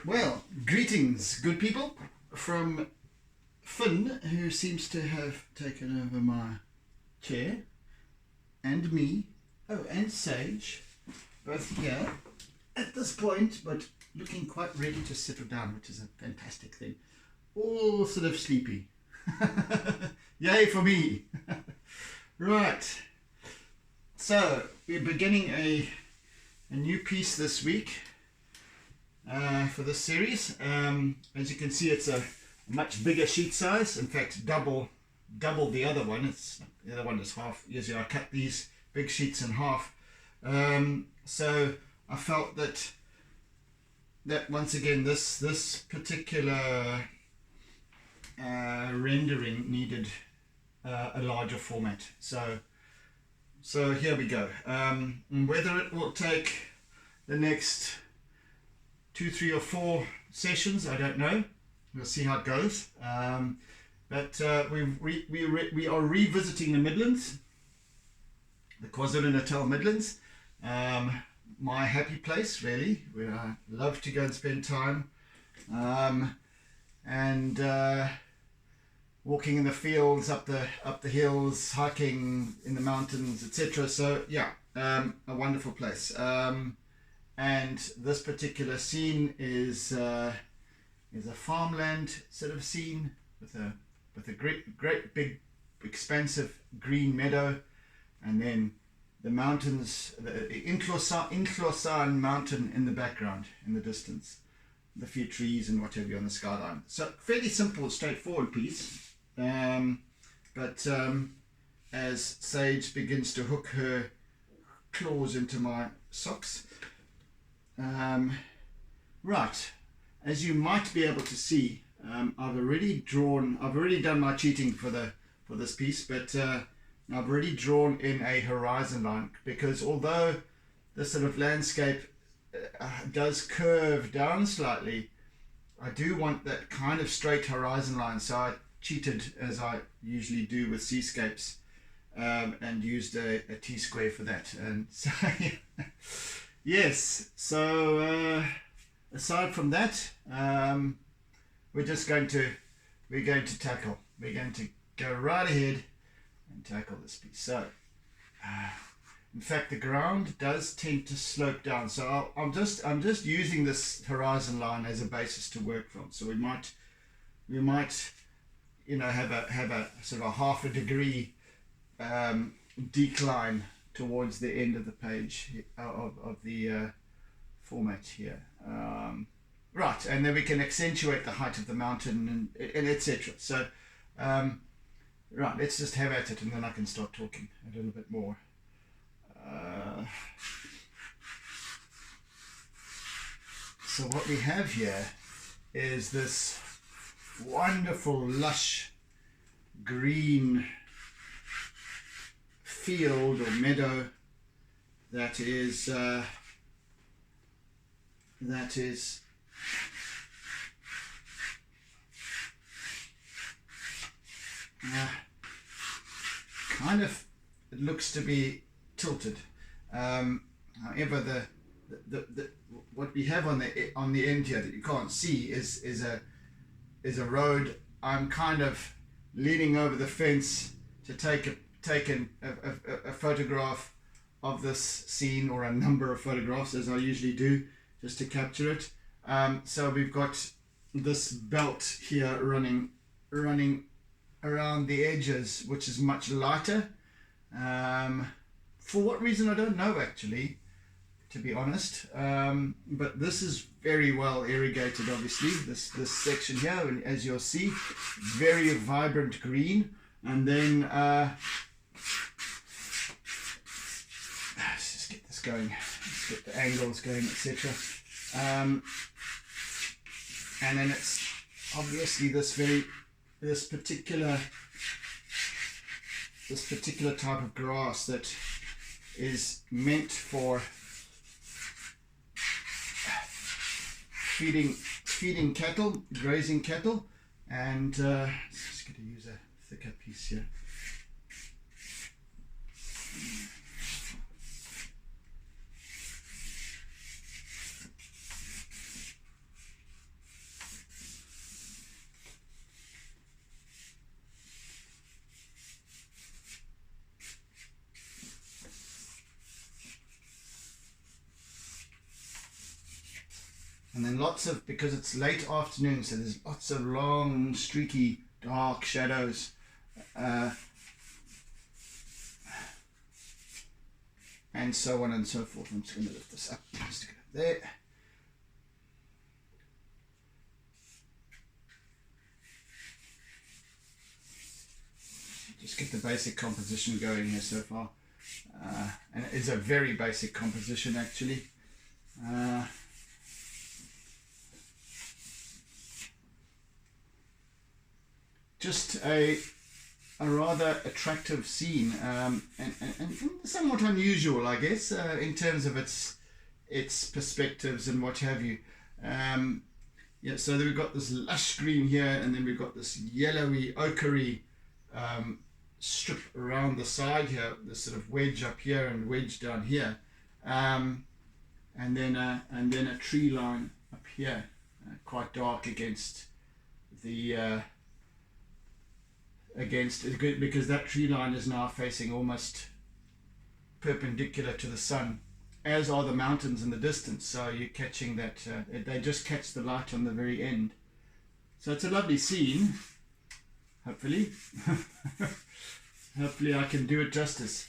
Well, greetings, good people, from Finn, who seems to have taken over my chair, and me, oh, and Sage, both here at this point, but looking quite ready to settle down, which is a fantastic thing. All sort of sleepy. Yay for me. Right, so we're beginning a new piece this week for this series. As you can see, it's a much bigger sheet size, in fact double the other one. The other one is half. Usually I cut these big sheets in half, so I felt that once again this particular rendering needed a larger format, so here we go. Whether it will take the next 2, 3 or 4 sessions, I don't know. We'll see how it goes. But we are revisiting the Midlands, the KwaZulu-Natal Midlands. My happy place, really, where I love to go and spend time, and walking in the fields, up the hills, hiking in the mountains, etc. So yeah, a wonderful place. And this particular scene is a farmland sort of scene with a great big expansive green meadow, and then the mountains, the iNhlosane mountain in the background, in the distance, the few trees and what have you on the skyline. So fairly simple, straightforward piece, but as Sage begins to hook her claws into my socks, right, as you might be able to see, I've already done my cheating for this piece, but I've already drawn in a horizon line, because although the sort of landscape does curve down slightly, I do want that kind of straight horizon line. So I cheated, as I usually do with seascapes, and used a T-square for that. And so yes, so aside from that, we're going to go right ahead and tackle this piece. So in fact, the ground does tend to slope down, so I'm just using this horizon line as a basis to work from. So we might have a sort of a half a degree decline towards the end of the page of the format here, right, and then we can accentuate the height of the mountain and etc. So right, let's just have at it, and then I can start talking a little bit more. So what we have here is this wonderful lush green field or meadow that is kind of, it looks to be tilted. However, the what we have on the end here that you can't see is a road. I'm kind of leaning over the fence to take a photograph of this scene, or a number of photographs, as I usually do, just to capture it. So we've got this belt here running around the edges, which is much lighter. For what reason I don't know, actually, to be honest, but this is very well irrigated, obviously, this section here, and as you'll see, very vibrant green. And then let's just get this going, let's get the angles going, etc. And then it's obviously this particular type of grass that is meant for feeding cattle, grazing cattle, and just going to use a thicker piece here. And then lots of, because it's late afternoon, so there's lots of long, streaky, dark shadows. And so on and so forth. I'm just going to lift this up. Just go there. Just get the basic composition going here so far. And it is a very basic composition actually. Just a rather attractive scene, and somewhat unusual, I guess, in terms of its perspectives and what have you. Yeah, so we've got this lush green here, and then we've got this yellowy, ochre strip around the side here, this sort of wedge up here and wedge down here, and then a tree line up here, quite dark against the because that tree line is now facing almost perpendicular to the sun, as are the mountains in the distance. So you're catching that, they just catch the light on the very end. So it's a lovely scene, hopefully. Hopefully I can do it justice.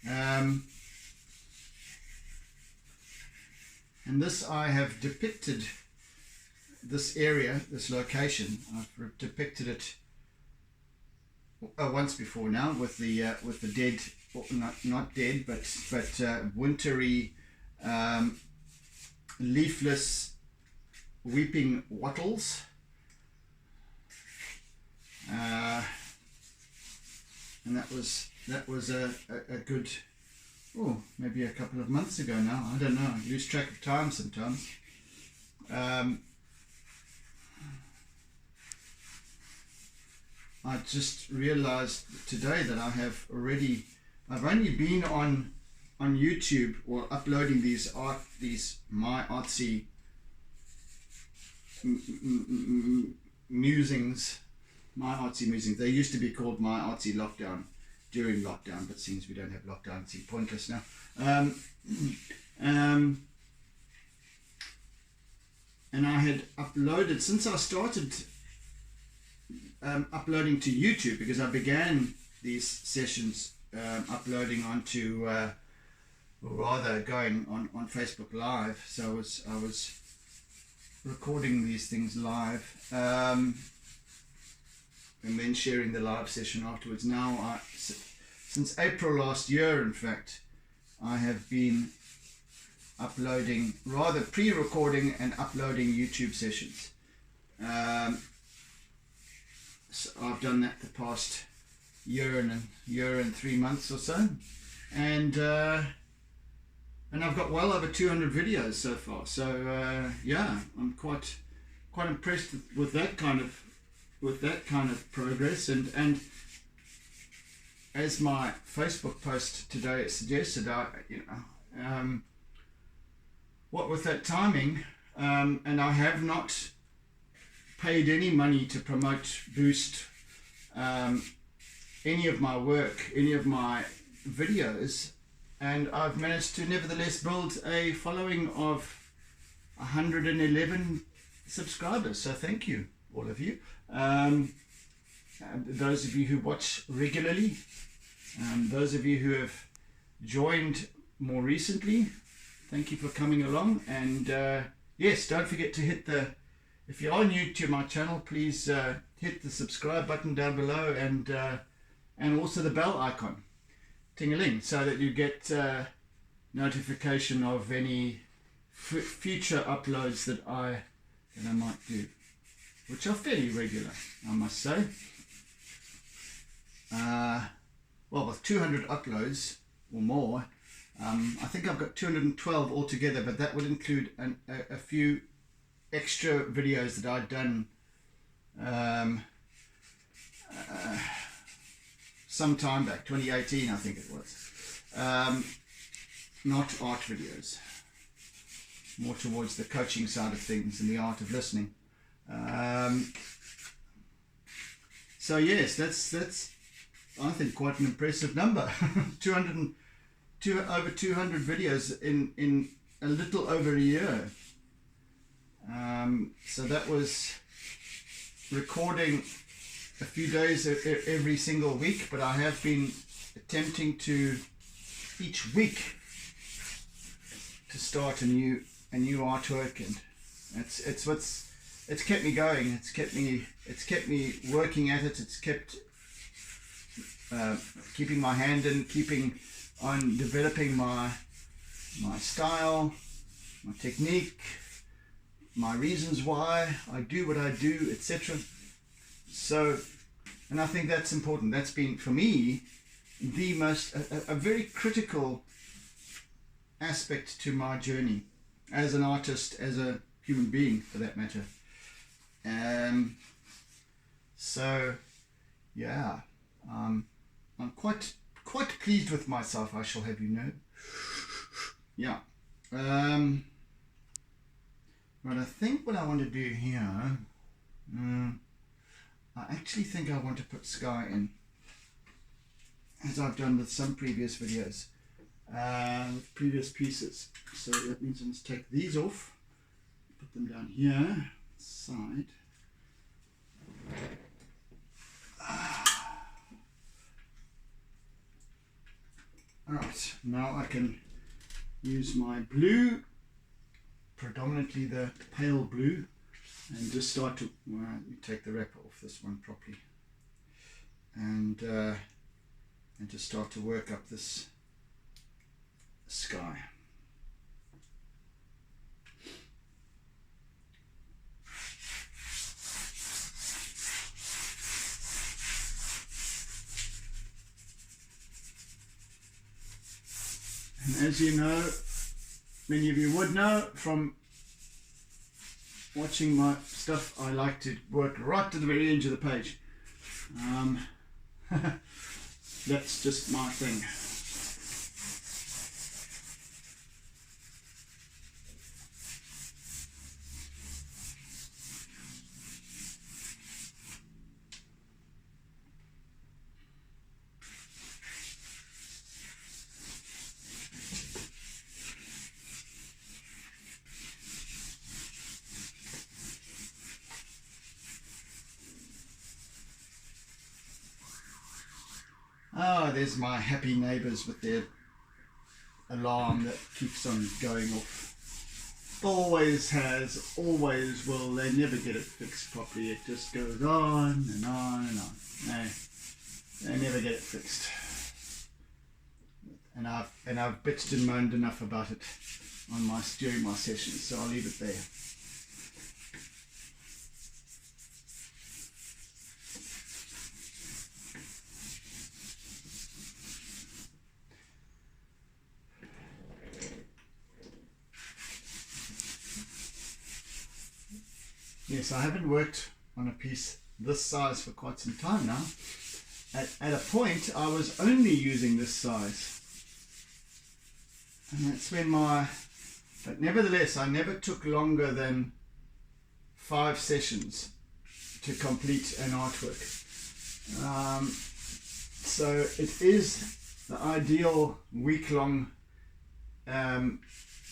And this, I have depicted this area, this location. I've depicted it once before now with the dead, not dead, but wintery, leafless, weeping wattles. And that was a good, maybe a couple of months ago now. I don't know. I lose track of time sometimes. I just realized today that I've only been on YouTube or uploading these my Artsy musings. My Artsy Musings. They used to be called My Artsy Lockdown during lockdown, but since we don't have lockdown, it's pointless now. And I had uploaded, since I started uploading to YouTube, because I began these sessions uploading onto, or rather going on Facebook Live. So I was recording these things live. And then sharing the live session afterwards. Now, since April last year, in fact, I have been uploading, rather pre-recording and uploading YouTube sessions. So I've done that the past year and 3 months or so, and I've got well over 200 videos so far. So yeah, I'm quite impressed with that kind of progress, and as my Facebook post today suggested, what with that timing, and I have not paid any money to promote, boost any of my work, any of my videos, and I've managed to nevertheless build a following of 111 subscribers. So thank you, all of you. Those of you who watch regularly, those of you who have joined more recently, thank you for coming along. And yes, don't forget to hit if you are new to my channel, please hit the subscribe button down below, and also the bell icon, ting-a-ling, so that you get notification of any future uploads that I might do, which are fairly regular, I must say. Well, with 200 uploads or more, I think I've got 212 altogether, but that would include a few extra videos that I'd done some time back, 2018 I think it was. Not art videos, more towards the coaching side of things and the art of listening. So yes, that's I think quite an impressive number. over 200 videos in a little over a year. So that was recording a few days every single week, but I have been attempting to each week to start a new artwork, and it's kept me going. It's kept me working at it. It's kept keeping my hand in, keeping on developing my style, my technique, my reasons why I do what I do, etc. So, and I think that's important. That's been for me the most a very critical aspect to my journey as an artist, as a human being for that matter. So yeah, I'm quite pleased with myself, I shall have you know. Yeah. But I think what I want to do here, I actually think I want to put sky in, as I've done with some previous videos, with previous pieces. So that means I must take these off, put them down here, side. Alright, now I can use my blue, predominantly the pale blue, and just start to, well, let me take the wrapper off this one properly, and just start to work up this sky. And as you know, many of you would know from watching my stuff, I like to work right to the very edge of the page. That's just my thing. Oh, there's my happy neighbours with their alarm that keeps on going off. Always has, always will. They never get it fixed properly. It just goes on and on and on. They never get it fixed. And I've bitched and moaned enough about it during my sessions, so I'll leave it there. Yes, I haven't worked on a piece this size for quite some time now. At a point, I was only using this size. And that's when but nevertheless, I never took longer than 5 sessions to complete an artwork. So it is the ideal week-long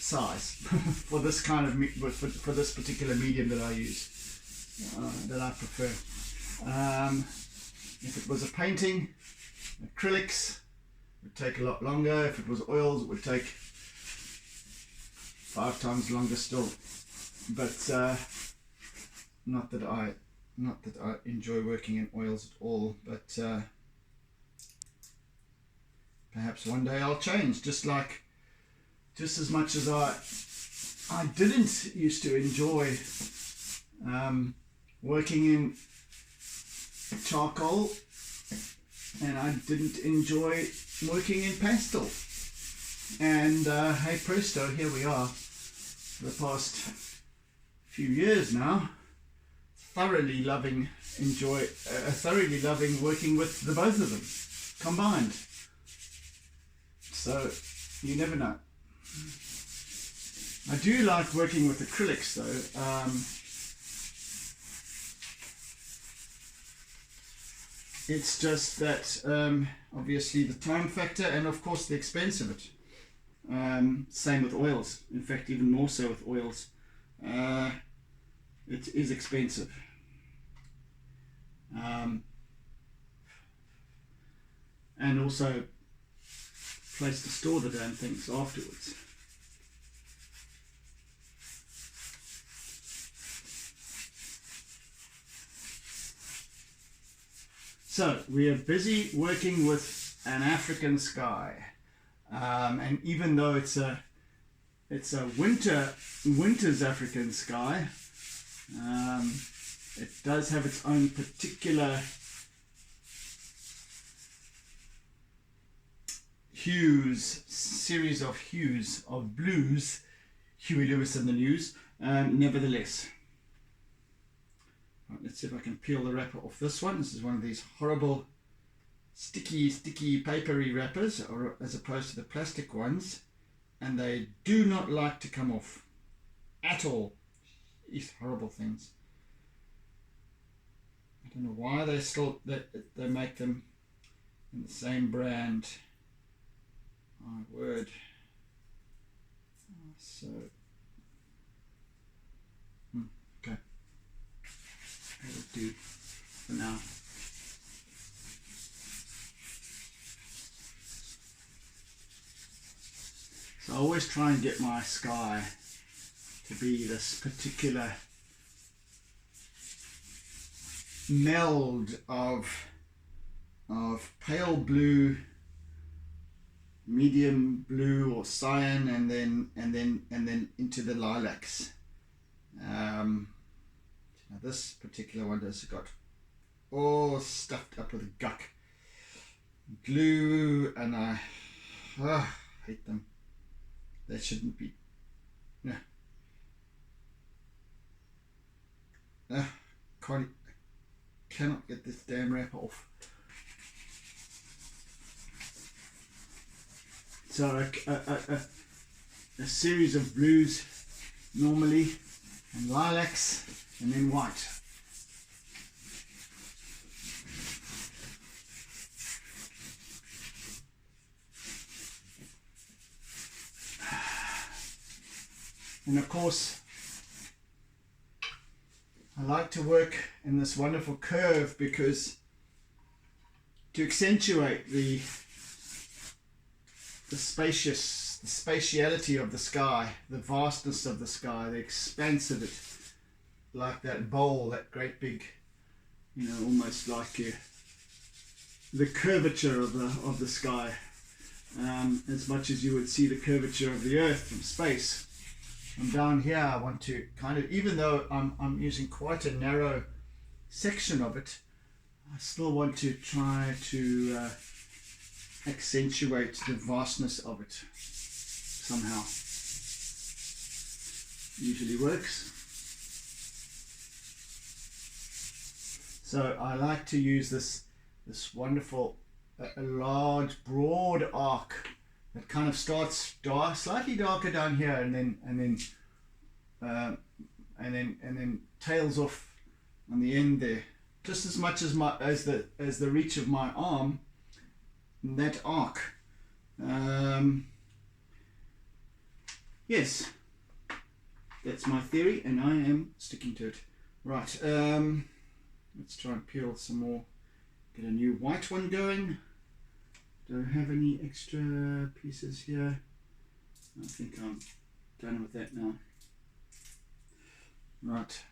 size for this kind of for this particular medium that I use, that I prefer. If it was a painting, acrylics would take a lot longer. If it was oils, it would take 5 times longer still. But not that I enjoy working in oils at all. But perhaps one day I'll change. Just as much as I didn't used to enjoy working in charcoal, and I didn't enjoy working in pastel. And hey presto, here we are for the past few years now, thoroughly loving working with the both of them combined. So you never know. I do like working with acrylics though. It's just that obviously the time factor and of course the expense of it. Same with oils. In fact, even more so with oils. It is expensive. And also place to store the damn things afterwards. So we are busy working with an African sky, and even though it's a winter's African sky, it does have its own particular hues, series of hues of blues, Huey Lewis and the News, nevertheless. Right, let's see if I can peel the wrapper off this one. This is one of these horrible sticky papery wrappers, or as opposed to the plastic ones, and they do not like to come off at all. These horrible things. I don't know why they make them in the same brand. My word. So okay, that'll do for now. So I always try and get my sky to be this particular meld of pale blue, medium blue or cyan, and then into the lilacs. Now this particular one has got all stuffed up with guck glue, and I hate them. They shouldn't be. Cannot get this damn wrapper off. So a series of blues normally, and lilacs, and then white. And of course, I like to work in this wonderful curve because to accentuate the spatiality of the sky, the vastness of the sky, the expanse of it, like that bowl, that great big, almost like the curvature of the sky, as much as you would see the curvature of the earth from space. And down here I want to kind of, even though I'm using quite a narrow section of it, I still want to try to accentuate the vastness of it somehow. Usually works. So I like to use this wonderful a large broad arc that kind of starts slightly darker down here, and then tails off on the end there, just as much as the reach of my arm in that arc. Yes, that's my theory, and I am sticking to it. Right, let's try and peel some more, get a new white one going. Don't have any extra pieces here. I think I'm done with that now. Right,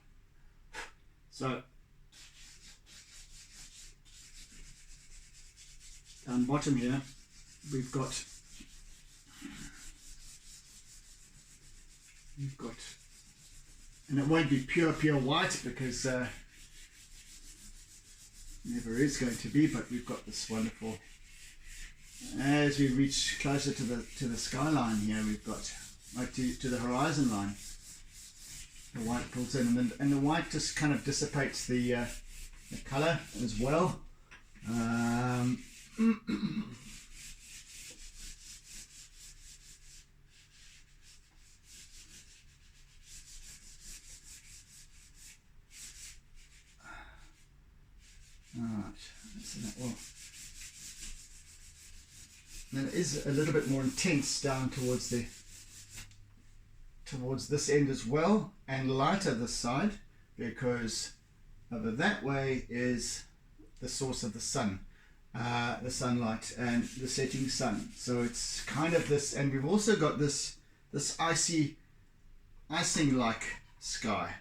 so down bottom here we've got and it won't be pure white because never is going to be, but we've got this wonderful, as we reach closer to the skyline here, we've got right to the horizon line, the white pulls in, and the white just kind of dissipates the color as well. Alright, so that will And it is a little bit more intense down towards this end as well, and lighter this side, because over that way is the source of the sun, the sunlight and the setting sun. So it's kind of this, and we've also got this icing like sky.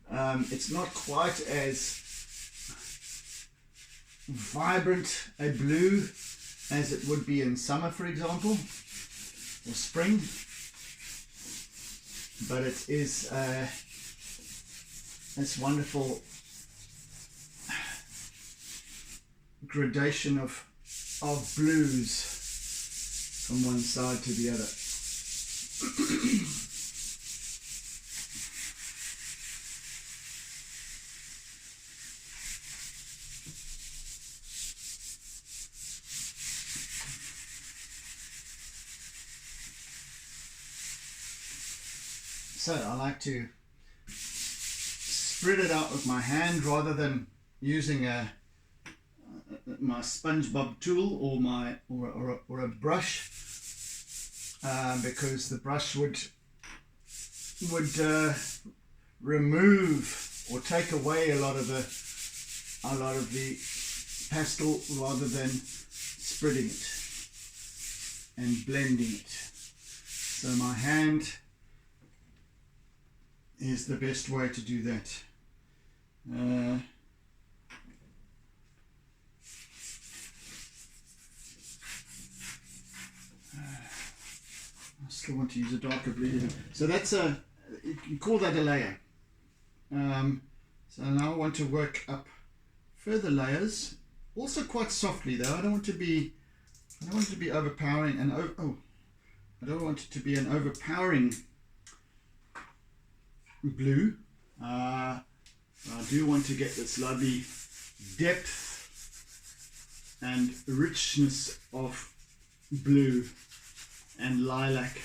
It's not quite as vibrant a blue as it would be in summer, for example, or spring, but it is this wonderful gradation of blues from one side to the other. So I like to spread it out with my hand rather than using my SpongeBob tool or a brush, because the brush would remove or take away a lot of the pastel rather than spreading it and blending it. So my hand is the best way to do that. I still want to use a darker blue. So that's you can call that a layer. So now I want to work up further layers, also quite softly though. I don't want it to be overpowering, and I don't want it to be an overpowering blue. I do want to get this lovely depth and richness of blue and lilac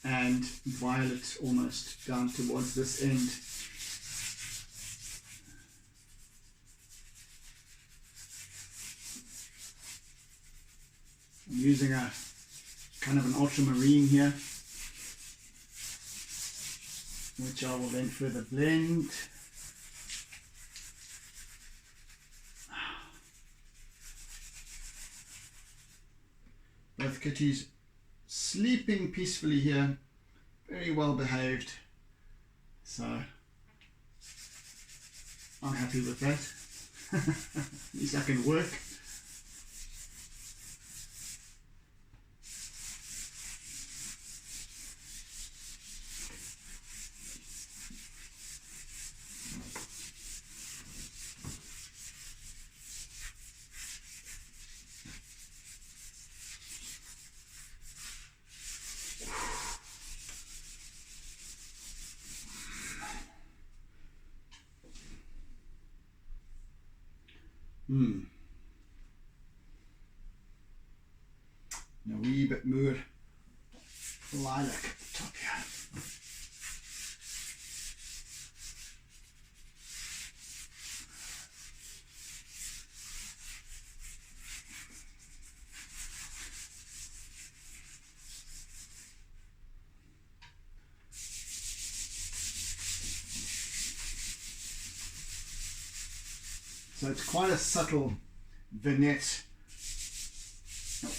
and violet almost down towards this end. I'm using a kind of an ultramarine here, which I will then further blend. Both kitties sleeping peacefully here, very well behaved, so I'm happy with that. At least I can work. And a wee bit more lilac at the top here. So it's quite a subtle vignette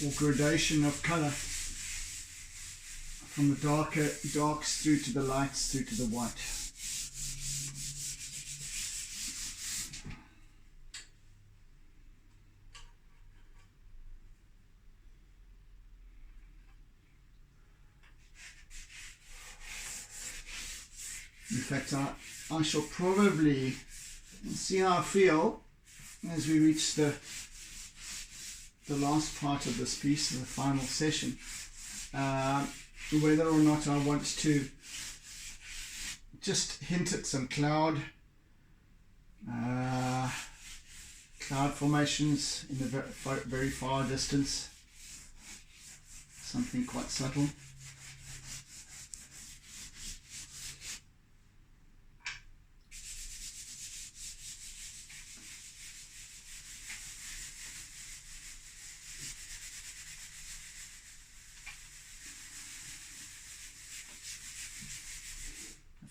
or gradation of colour from the darks through to the lights through to the white. In fact, I shall probably see how I feel as we reach the last part of this piece, the final session, whether or not I want to just hint at some cloud formations in the very far distance, something quite subtle.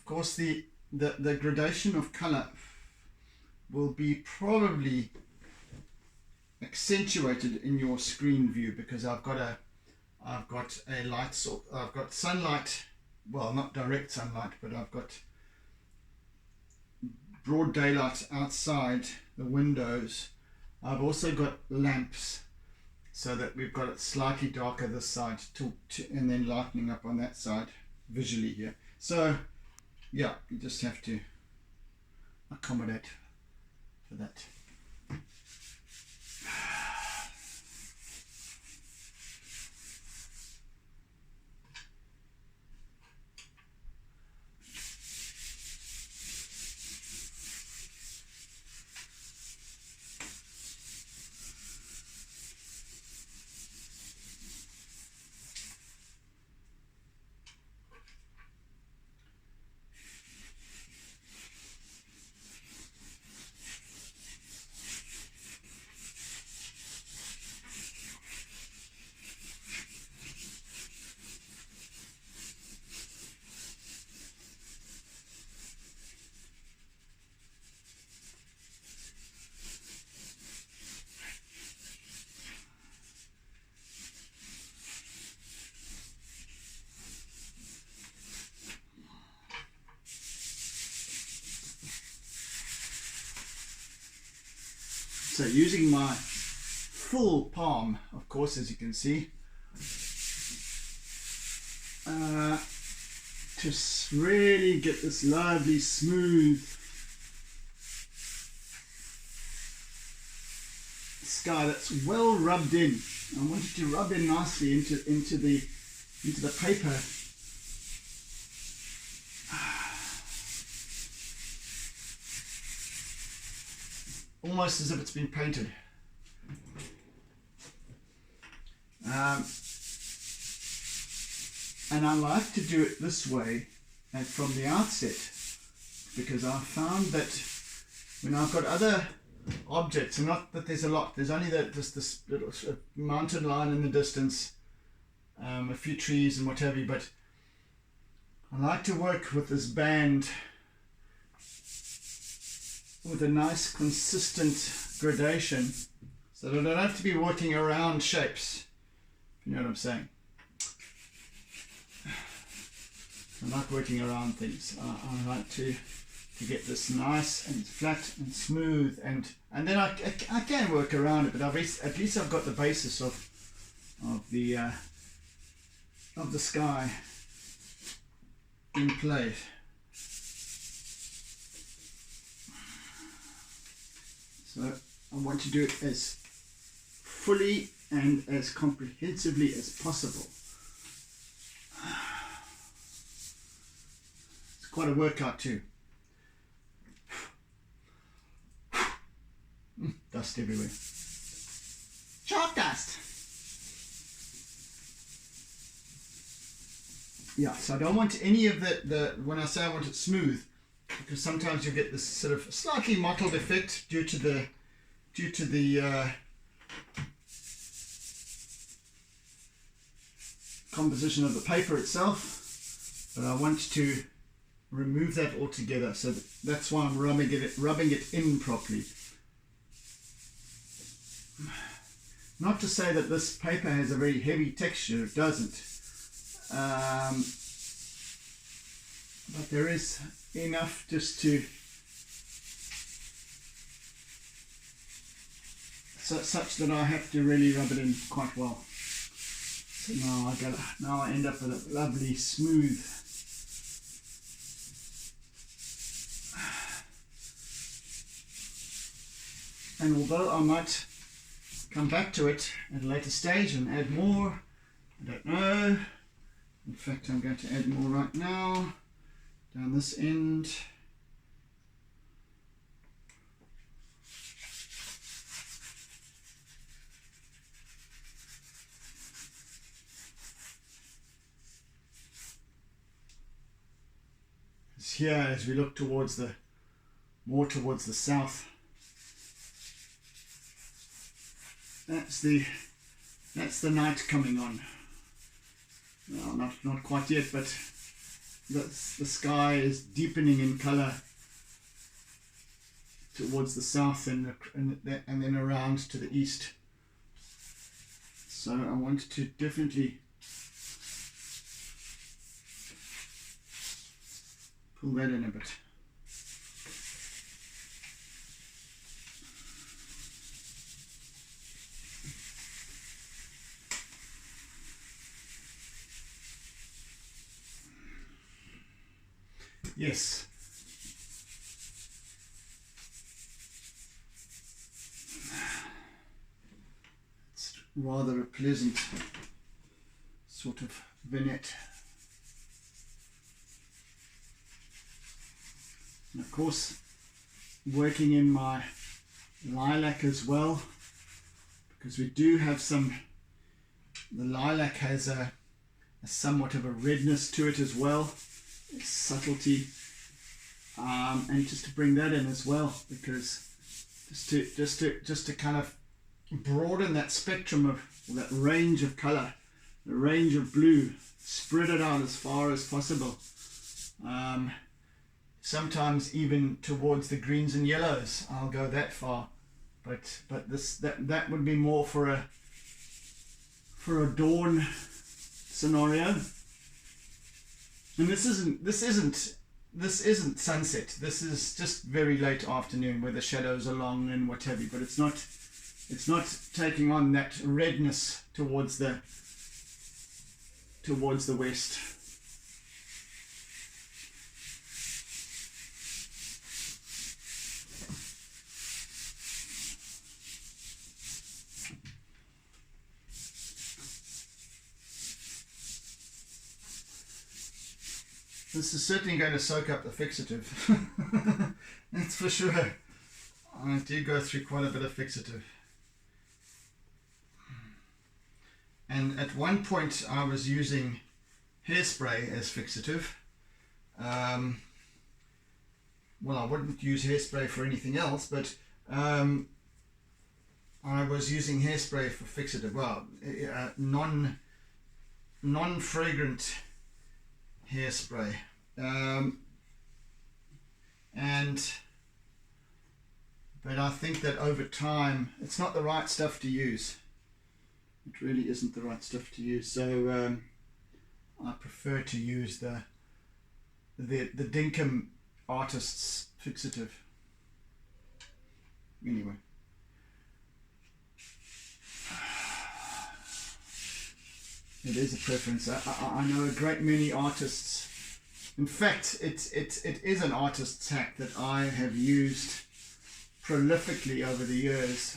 course, the gradation of color will be probably accentuated in your screen view, because I've got a light source. I've got sunlight, well, not direct sunlight, but I've got broad daylight outside the windows. I've also got lamps, so that we've got it slightly darker this side and then lightening up on that side visually here. So yeah, you just have to accommodate for that. So using my full palm, of course, as you can see, to really get this lovely smooth sky that's well rubbed in. I want it to rub in nicely into the paper. Almost as if it's been painted. And I like to do it this way and from the outset, because I found that when I've got other objects, and not that there's a lot, there's only just this little mountain line in the distance, a few trees and what have you, but I like to work with this band with a nice consistent gradation, so that I don't have to be working around shapes, if you know what I'm saying. I like working around things. I like to get this nice and flat and smooth, and then I can work around it, but at least I've got the basis of the sky in place. So I want to do it as fully and as comprehensively as possible. It's quite a workout too. Dust everywhere. Chalk dust! Yeah, so I don't want any of when I say I want it smooth, because sometimes you get this sort of slightly mottled effect due to the composition of the paper itself, but I want to remove that altogether. So that's why I'm rubbing it in properly. Not to say that this paper has a very heavy texture, it doesn't. But there is enough just to such that I have to really rub it in quite well. So now I end up with a lovely smooth and although I might come back to it at a later stage and add more, I don't know. In fact, I'm going to add more right now down this end. It's here as we look towards more towards the south. That's the night coming on. Well, not quite yet, but the sky is deepening in color towards the south and then around to the east. So I want to definitely pull that in a bit. Yes. It's rather a pleasant sort of vignette. And of course, working in my lilac as well, because we do have the lilac has a somewhat of a redness to it as well. It's subtlety, and just to bring that in as well, because just to kind of broaden that spectrum of that range of color, the range of blue, spread it out as far as possible. Sometimes even towards the greens and yellows, I'll go that far, but that would be more for a dawn scenario. And this isn't sunset. This is just very late afternoon where the shadows are long and what have you. But it's not taking on that redness towards the west. This is certainly going to soak up the fixative. That's for sure. I do go through quite a bit of fixative. And at one point I was using hairspray as fixative. Well, I wouldn't use hairspray for anything else, but I was using hairspray for fixative. Well, non-fragrant hairspray, but I think that over time it's not the right stuff to use. It really isn't the right stuff to use. So I prefer to use the Dinkum Artists fixative. Anyway. It is a preference. I know a great many artists. In fact, it is an artist's hack that I have used prolifically over the years.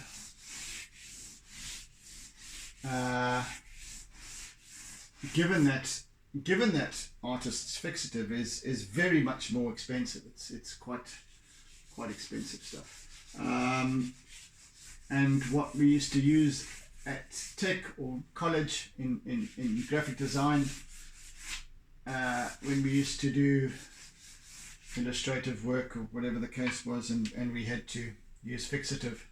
Given that artist's fixative is very much more expensive. It's quite expensive stuff. And what we used to use at Tech or college in graphic design, when we used to do illustrative work or whatever the case was, and we had to use fixative,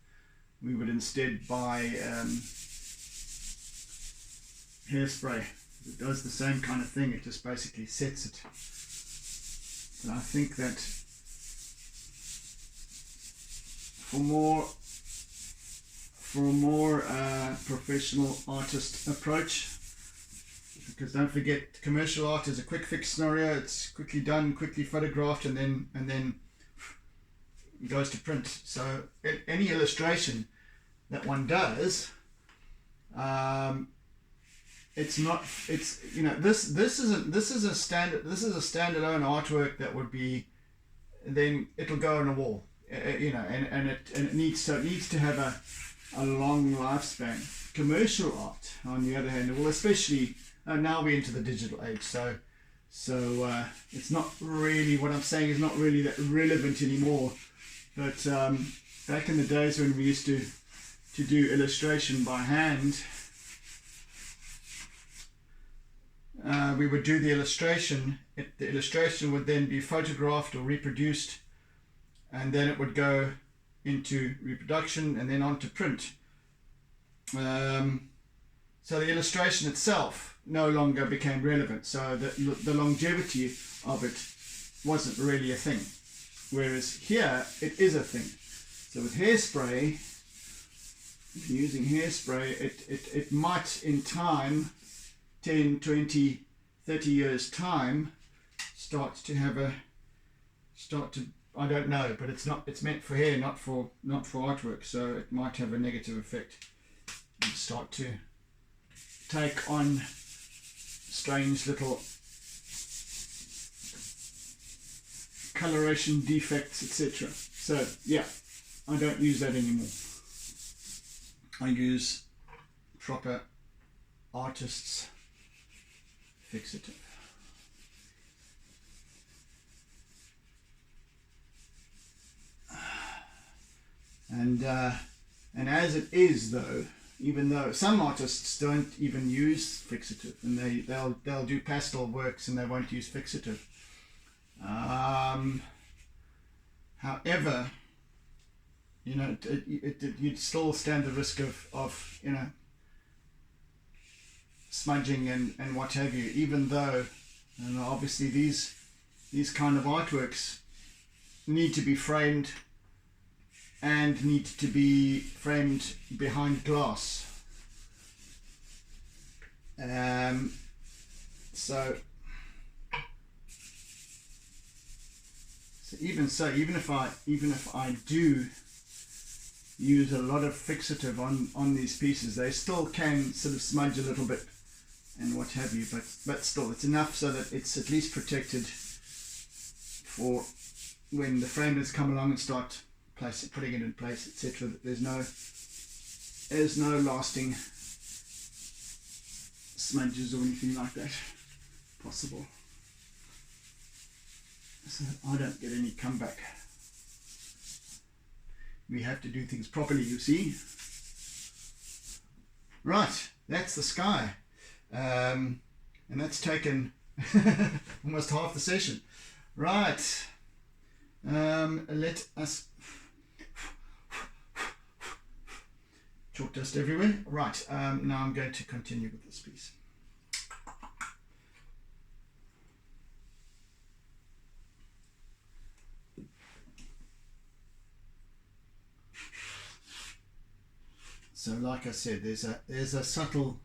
we would instead buy hairspray. It does the same kind of thing, it just basically sets it. But I think that for a more professional artist approach, because don't forget, commercial art is a quick fix scenario. It's quickly done, quickly photographed, and then it goes to print. So any illustration that one does, this is a standalone artwork that would be, then it'll go on a wall, and it needs to have a long lifespan. Commercial art, on the other hand, well, especially now we're into the digital age, so it's not really, what I'm saying is not really that relevant anymore. But back in the days when we used to do illustration by hand, we would do the illustration. The illustration would then be photographed or reproduced, and then it would go into reproduction and then onto print. So the illustration itself no longer became relevant. So the longevity of it wasn't really a thing. Whereas here, it is a thing. So with hairspray, if you're using hairspray, it might in time, 10, 20, 30 years time, start to, I don't know, but it's meant for hair, not for artwork, so it might have a negative effect and start to take on strange little coloration defects, etc. So yeah, I don't use that anymore. I use proper artist's fixative. And as it is though, even though some artists don't even use fixative, and they'll do pastel works and they won't use fixative. However, you know, you'd still stand the risk of you know, smudging and what have you, even though, and obviously these kind of artworks need to be framed and need to be framed behind glass. So even if I do use a lot of fixative on these pieces, they still can sort of smudge a little bit and what have you, but still it's enough so that it's at least protected for when the framers come along and start putting it in place, etc. That there's no lasting smudges or anything like that possible, so I don't get any comeback. We have to do things properly, you see. Right, that's the sky, and that's taken almost half the session. Right, let us chalk dust everywhere. Right, now I'm going to continue with this piece. So like I said, there's a subtle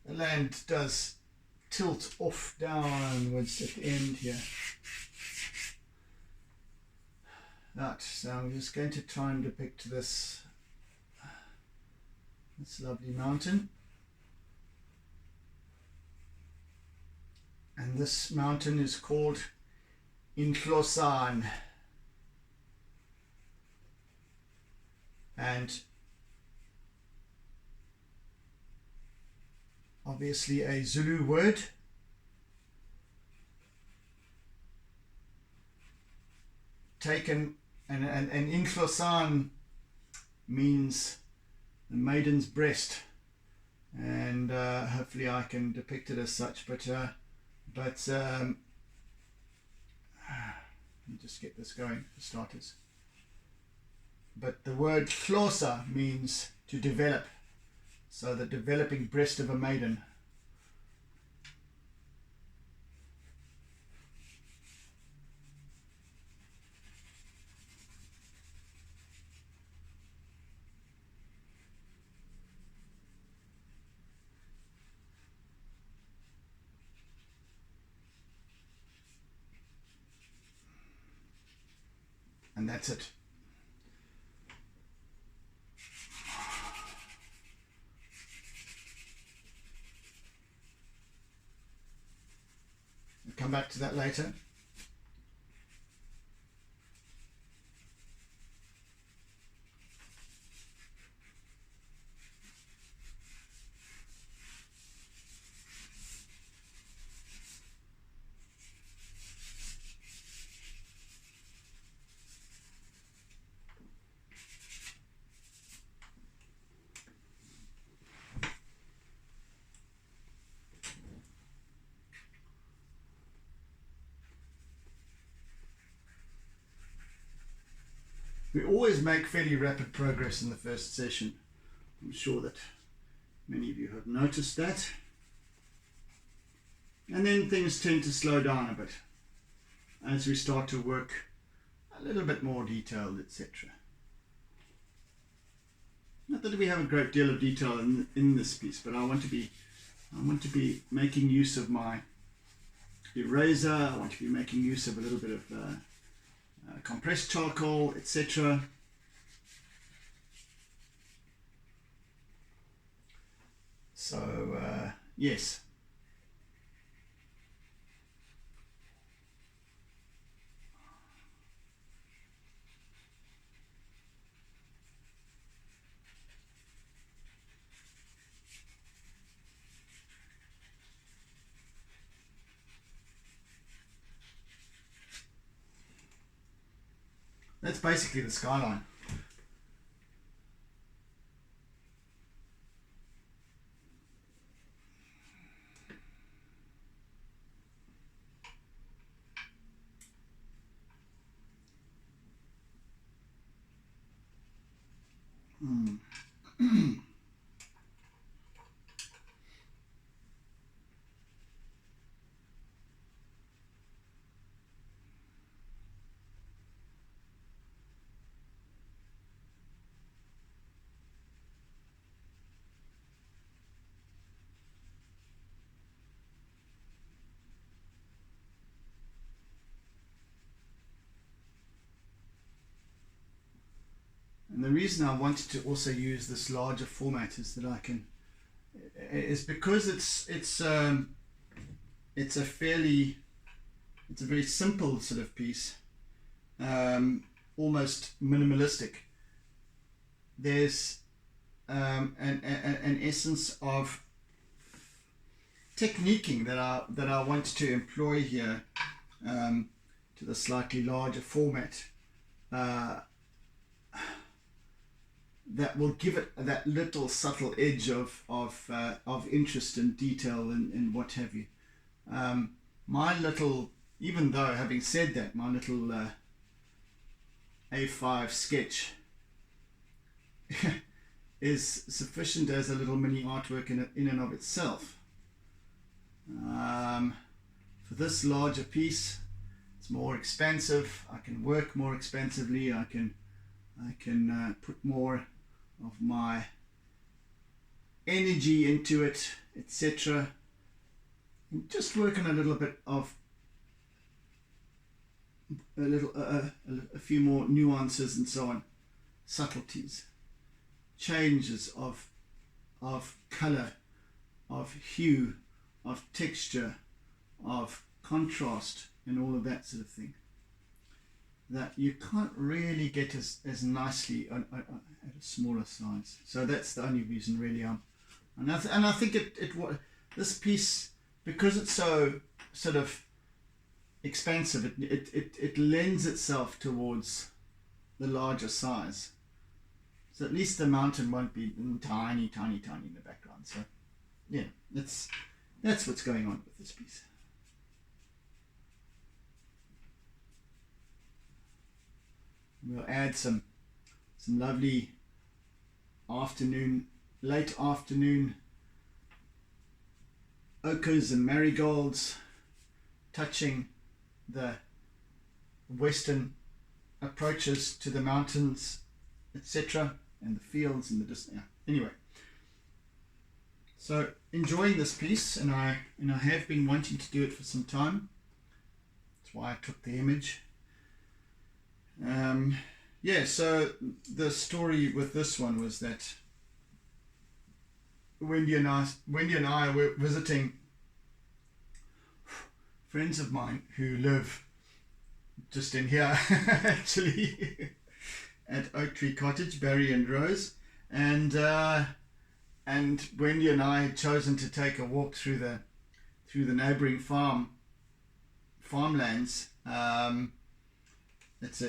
the land does tilt off downwards at the end here. Right, so I'm just going to try and depict this lovely mountain. And this mountain is called iNhlosane, and obviously a Zulu word. Taken, and iNhlosane means the maiden's breast, and hopefully I can depict it as such, but let me just get this going for starters. But the word hlosa means to develop, so the developing breast of a maiden. And that's it. We'll come back to that later. We always make fairly rapid progress in the first session. I'm sure that Many of you have noticed that. And then things tend to slow down a bit as we start to work a little bit more detailed, etc. Not that we have a great deal of detail in this piece, but I want to be making use of my eraser. I want to be making use of a little bit of compressed charcoal, etc. So yes. That's basically the skyline. And the reason I wanted to also use this larger format is that is because it's a very simple sort of piece, almost minimalistic. There's an essence of techniquing that I want to employ here to the slightly larger format. That will give it that little subtle edge of interest and detail and what have you. My little, even though having said that, my little A5 sketch is sufficient as a little mini artwork in and of itself. For this larger piece, it's more expansive. I can work more expansively. I can put more of my energy into it, etc. Just work on a little bit of a few more nuances and so on, subtleties, changes of color, of hue, of texture, of contrast, and all of that sort of thing that you can't really get as nicely at a smaller size. So that's the only reason really and I think this piece, because it's so sort of expansive, it lends itself towards the larger size. So at least the mountain won't be tiny in the background. So yeah, that's what's going on with this piece. We'll add some lovely late afternoon ochres and marigolds touching the western approaches to the mountains, etc., and the fields and the distance. Yeah. Anyway, so enjoying this piece, and I have been wanting to do it for some time. That's why I took the image. Yeah, so the story with this one was that Wendy and I were visiting friends of mine who live just in here actually at Oak Tree Cottage, Barry and Rose, and Wendy and I had chosen to take a walk through the neighbouring farmlands. It's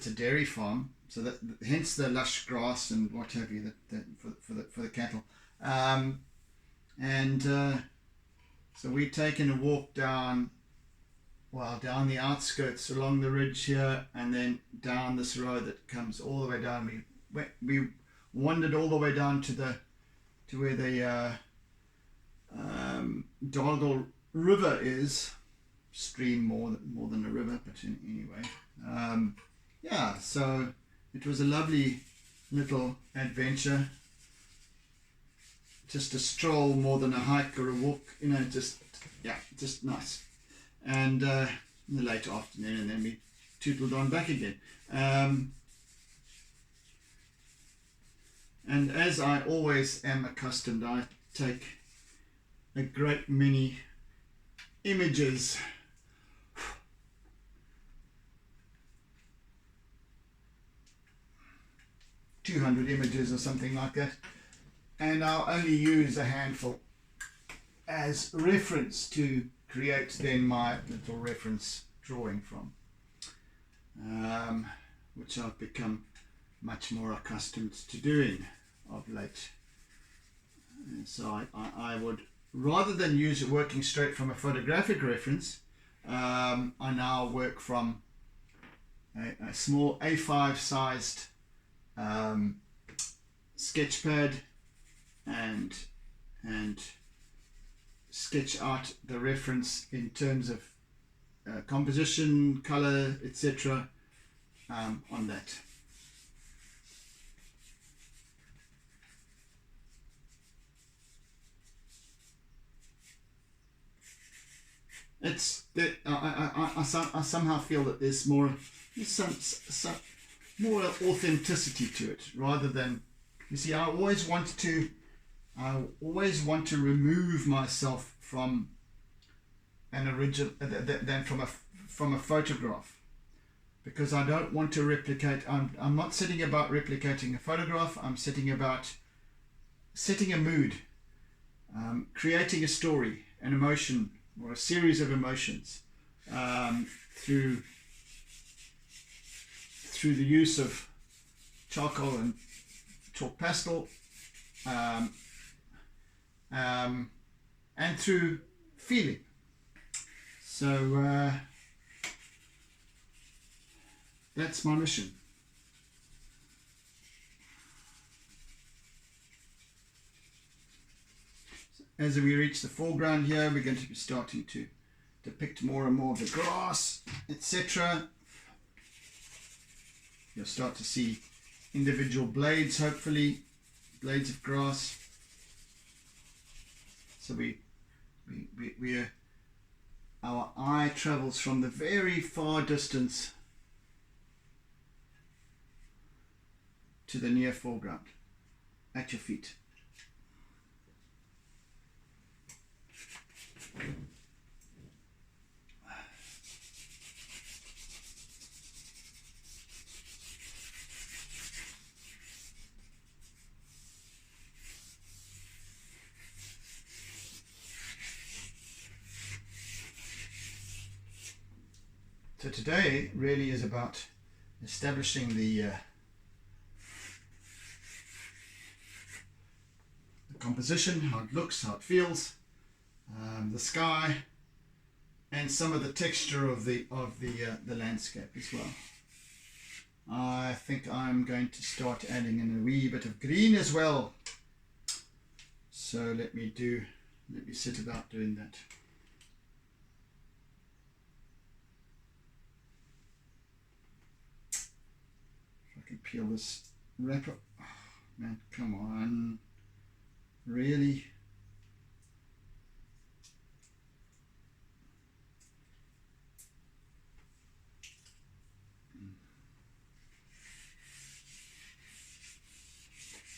a dairy farm, so that hence the lush grass and what have you for the cattle, so we'd taken a walk down the outskirts along the ridge here, and then down this road that comes all the way down. We wandered all the way down to to where the Dargle River is. Stream more than a river, but anyway, yeah, so it was a lovely little adventure, just a stroll more than a hike or a walk, you know, just nice. And in the late afternoon, and then we tootled on back again, and as I always am accustomed, I take a great many images. 200 images or something like that, and I'll only use a handful as reference to create then my little reference drawing from, which I've become much more accustomed to doing of late. And so I would, rather than use working straight from a photographic reference, I now work from a small A5 sized sketch pad and sketch out the reference in terms of composition, color, etc. On that. It's that I somehow feel that there's some more authenticity to it, rather than, you see, I always want to remove myself from an original than from a photograph, because I don't want to replicate. I'm not setting about replicating a photograph. I'm setting about setting a mood, creating a story, an emotion, or a series of emotions through the use of charcoal and chalk pastel, and through feeling. So that's my mission. As we reach the foreground here, we're going to be starting to depict more and more of the grass, etc. You'll start to see individual blades, hopefully, blades of grass. So our eye travels from the very far distance to the near foreground, at your feet. So today really is about establishing the composition, how it looks, how it feels, the sky, and some of the texture of the landscape as well. I think I'm going to start adding in a wee bit of green as well. So let me sit about doing that. Peel this wrapper. Oh, man, come on. Really?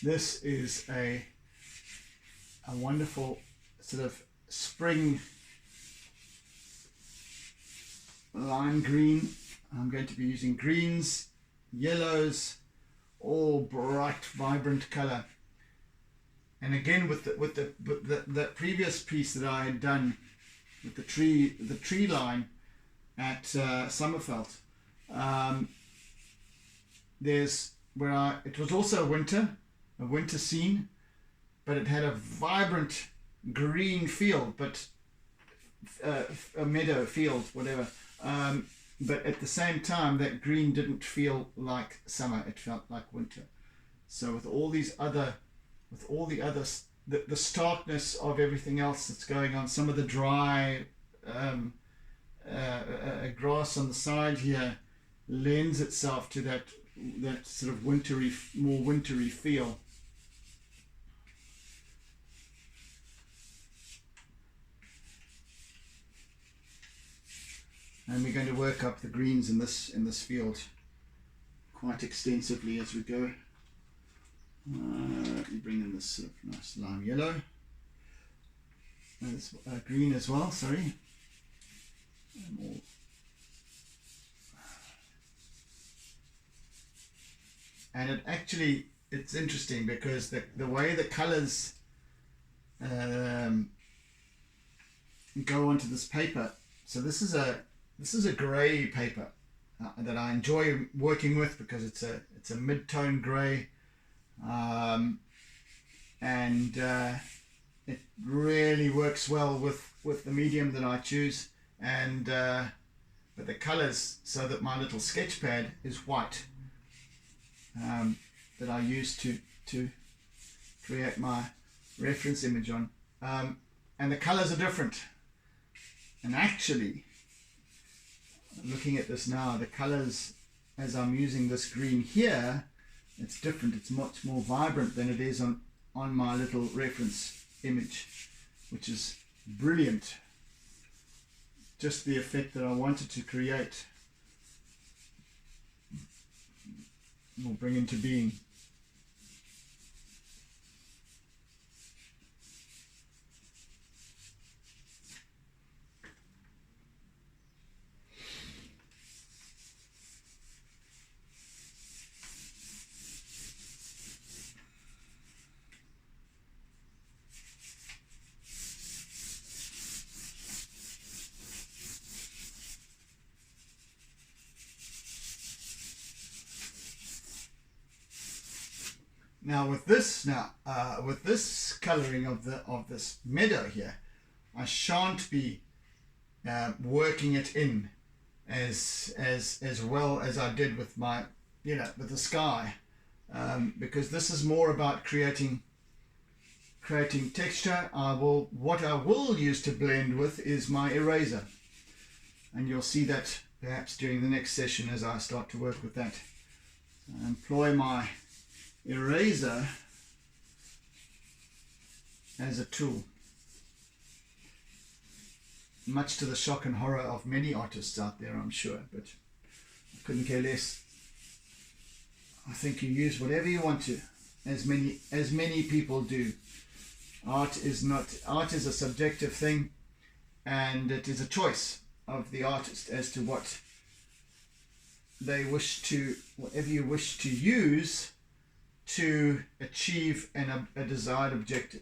This is a wonderful sort of spring lime green. I'm going to be using greens, yellows, all bright, vibrant color. And again, with the previous piece that I had done with the tree line at Summerfeld, there's where it was also a winter scene, but it had a vibrant green field, but a meadow field, whatever. But at the same time, that green didn't feel like summer; it felt like winter. So with all the other the starkness of everything else that's going on. Some of the dry grass on the side here lends itself to that sort of wintry, more wintry feel. And we're going to work up the greens in this field quite extensively as we go. Let me bring in this sort of nice lime yellow. And this green as well, sorry. And more. And it's interesting because the way the colors go onto this paper. So this is a grey paper that I enjoy working with because it's a mid-tone grey, and it really works well with the medium that I choose. And but the colours, so that my little sketch pad is white, that I use to create my reference image on, and the colours are different. And actually, looking at this now, the colours, as I'm using this green here, it's different. It's much more vibrant than it is on my little reference image, which is brilliant. Just the effect that I wanted to create will bring into being. Now with this colouring of this meadow here, I shan't be working it in as well as I did with my with the sky, because this is more about creating texture. What I will use to blend with is my eraser, and you'll see that perhaps during the next session as I start to work with that. I employ my eraser as a tool, much to the shock and horror of many artists out there, I'm sure, but I couldn't care less. I think you use whatever you want to, as many people do. Art is a subjective thing, and it is a choice of the artist as to what they wish to, whatever you wish to use to achieve a desired objective.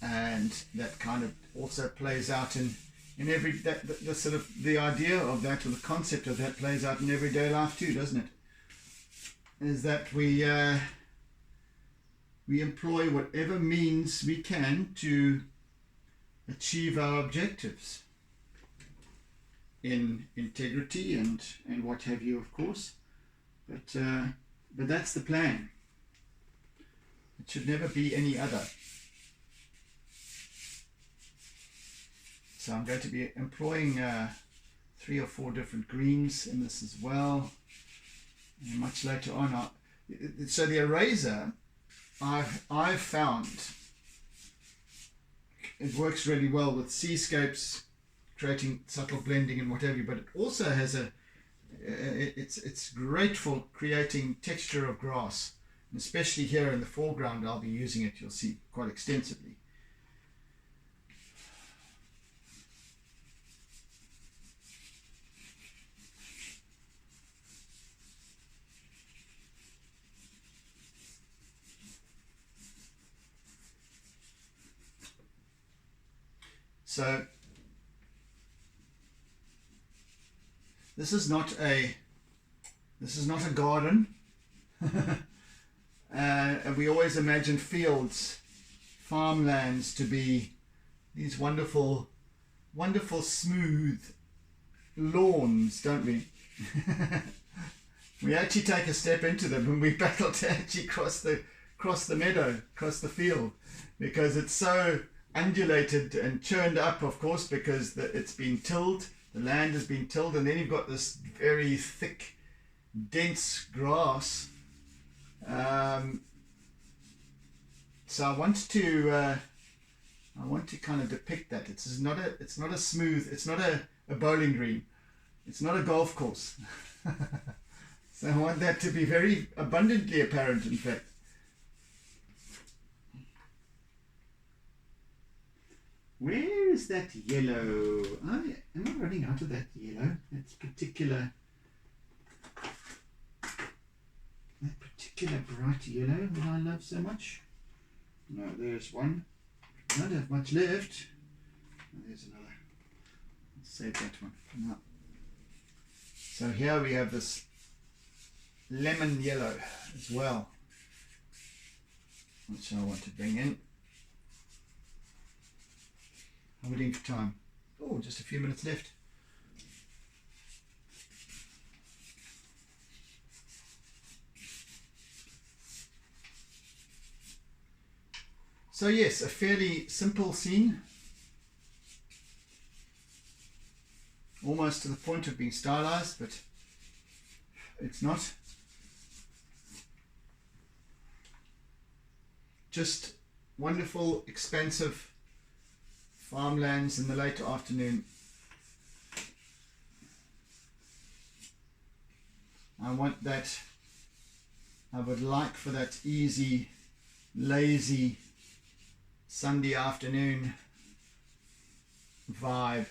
And that kind of also plays out in every, the sort of the idea of that, or the concept of that, plays out in everyday life too, doesn't it? Is that we employ whatever means we can to achieve our objectives, in integrity and what have you, of course, but that's the plan. It should never be any other. So I'm going to be employing 3 or 4 different greens in this as well, and much later on. So the eraser, I've found it works really well with seascapes, creating subtle blending and whatever, but it also has it's great for creating texture of grass, and especially here in the foreground I'll be using it, you'll see, quite extensively. So this is not a garden. And we always imagine fields, farmlands to be these wonderful smooth lawns, don't we? We actually take a step into them and we battle to actually cross the meadow, cross the field, because it's so undulated and churned up, of course, because it's been tilled, the land has been tilled, and then you've got this very thick, dense grass. So I want to kind of depict that. It's not a smooth, it's not a bowling green, it's not a golf course. So I want that to be very abundantly apparent, in fact. Where is that yellow? Am I running out of that yellow? That particular bright yellow that I love so much. No, there's one. I don't have much left. Oh, there's another. Let's save that one for now. So here we have this lemon yellow as well, which I want to bring in. I'm waiting for time. Oh, just a few minutes left. So yes, a fairly simple scene, almost to the point of being stylized, but it's not. Just wonderful, expansive farmlands in the late afternoon. I would like for that easy, lazy, Sunday afternoon vibe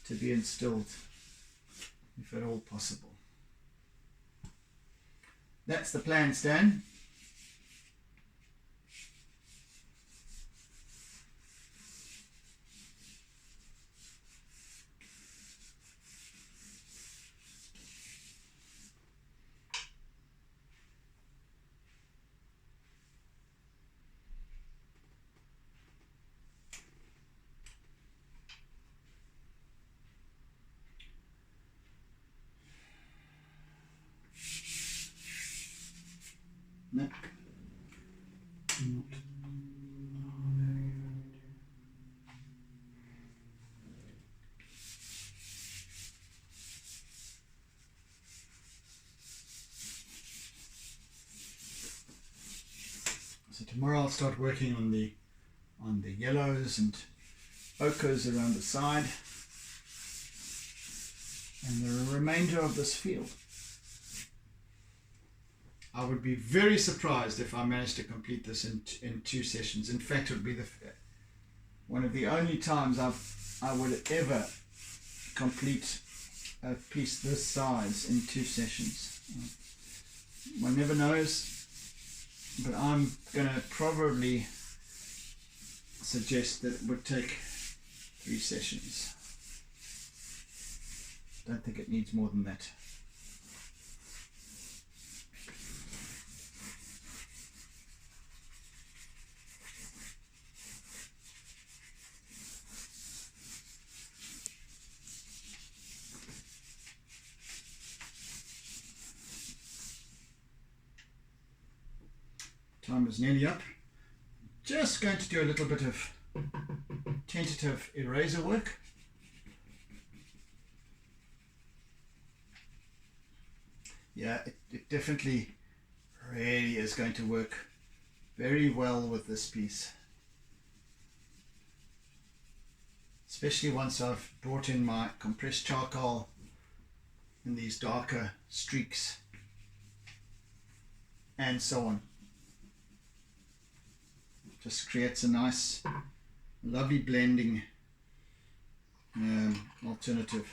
to be instilled, if at all possible. That's the plan, Stan. No. Not. Oh, very good. So tomorrow I'll start working on the yellows and ochres around the side and the remainder of this field. I would be very surprised if I managed to complete this in 2 sessions. In fact, it would be one of the only times I would ever complete a piece this size in 2 sessions. One never knows, but I'm going to probably suggest that it would take 3 sessions. Don't think it needs more than that. Time is nearly up. Just going to do a little bit of tentative eraser work. Yeah, it definitely really is going to work very well with this piece. Especially once I've brought in my compressed charcoal in these darker streaks and so on. Just creates a nice, lovely blending alternative.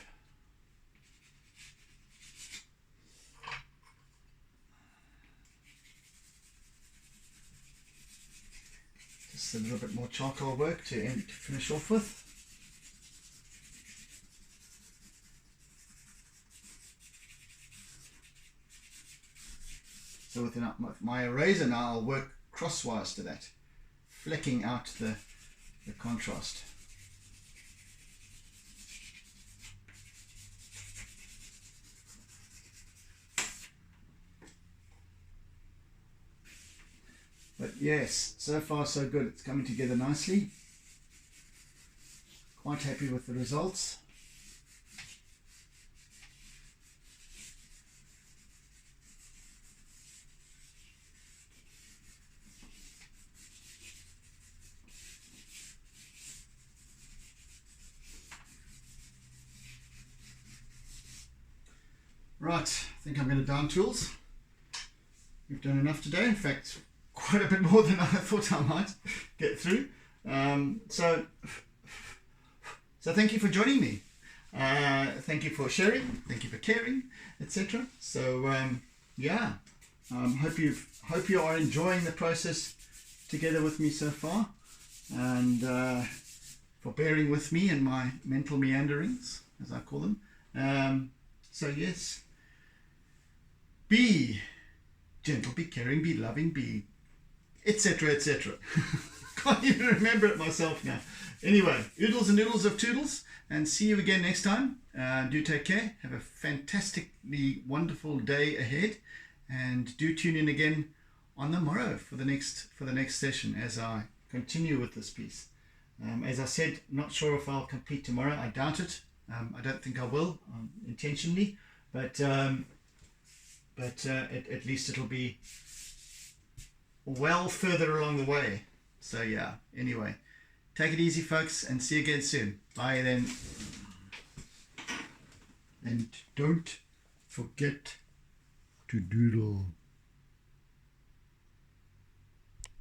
Just a little bit more charcoal work to finish off with. So with my eraser now, I'll work crosswise to that, flecking out the contrast. But yes, so far so good. It's coming together nicely. Quite happy with the results. Right, I think I'm going to down tools. We've done enough today. In fact, quite a bit more than I thought I might get through. So thank you for joining me. Thank you for sharing. Thank you for caring, etc. So yeah, hope you are enjoying the process together with me so far, and for bearing with me and my mental meanderings, as I call them. So yes. Be gentle, be caring, be loving, be etc. etc. Can't even remember it myself now. Anyway, oodles and noodles of toodles, and see you again next time. Do take care. Have a fantastically wonderful day ahead, and do tune in again on the morrow for the next session as I continue with this piece. As I said, not sure if I'll complete tomorrow. I doubt it. I don't think I will intentionally, but at least it'll be well further along the way. So yeah, anyway, take it easy, folks, and see you again soon. Bye then. And don't forget to doodle.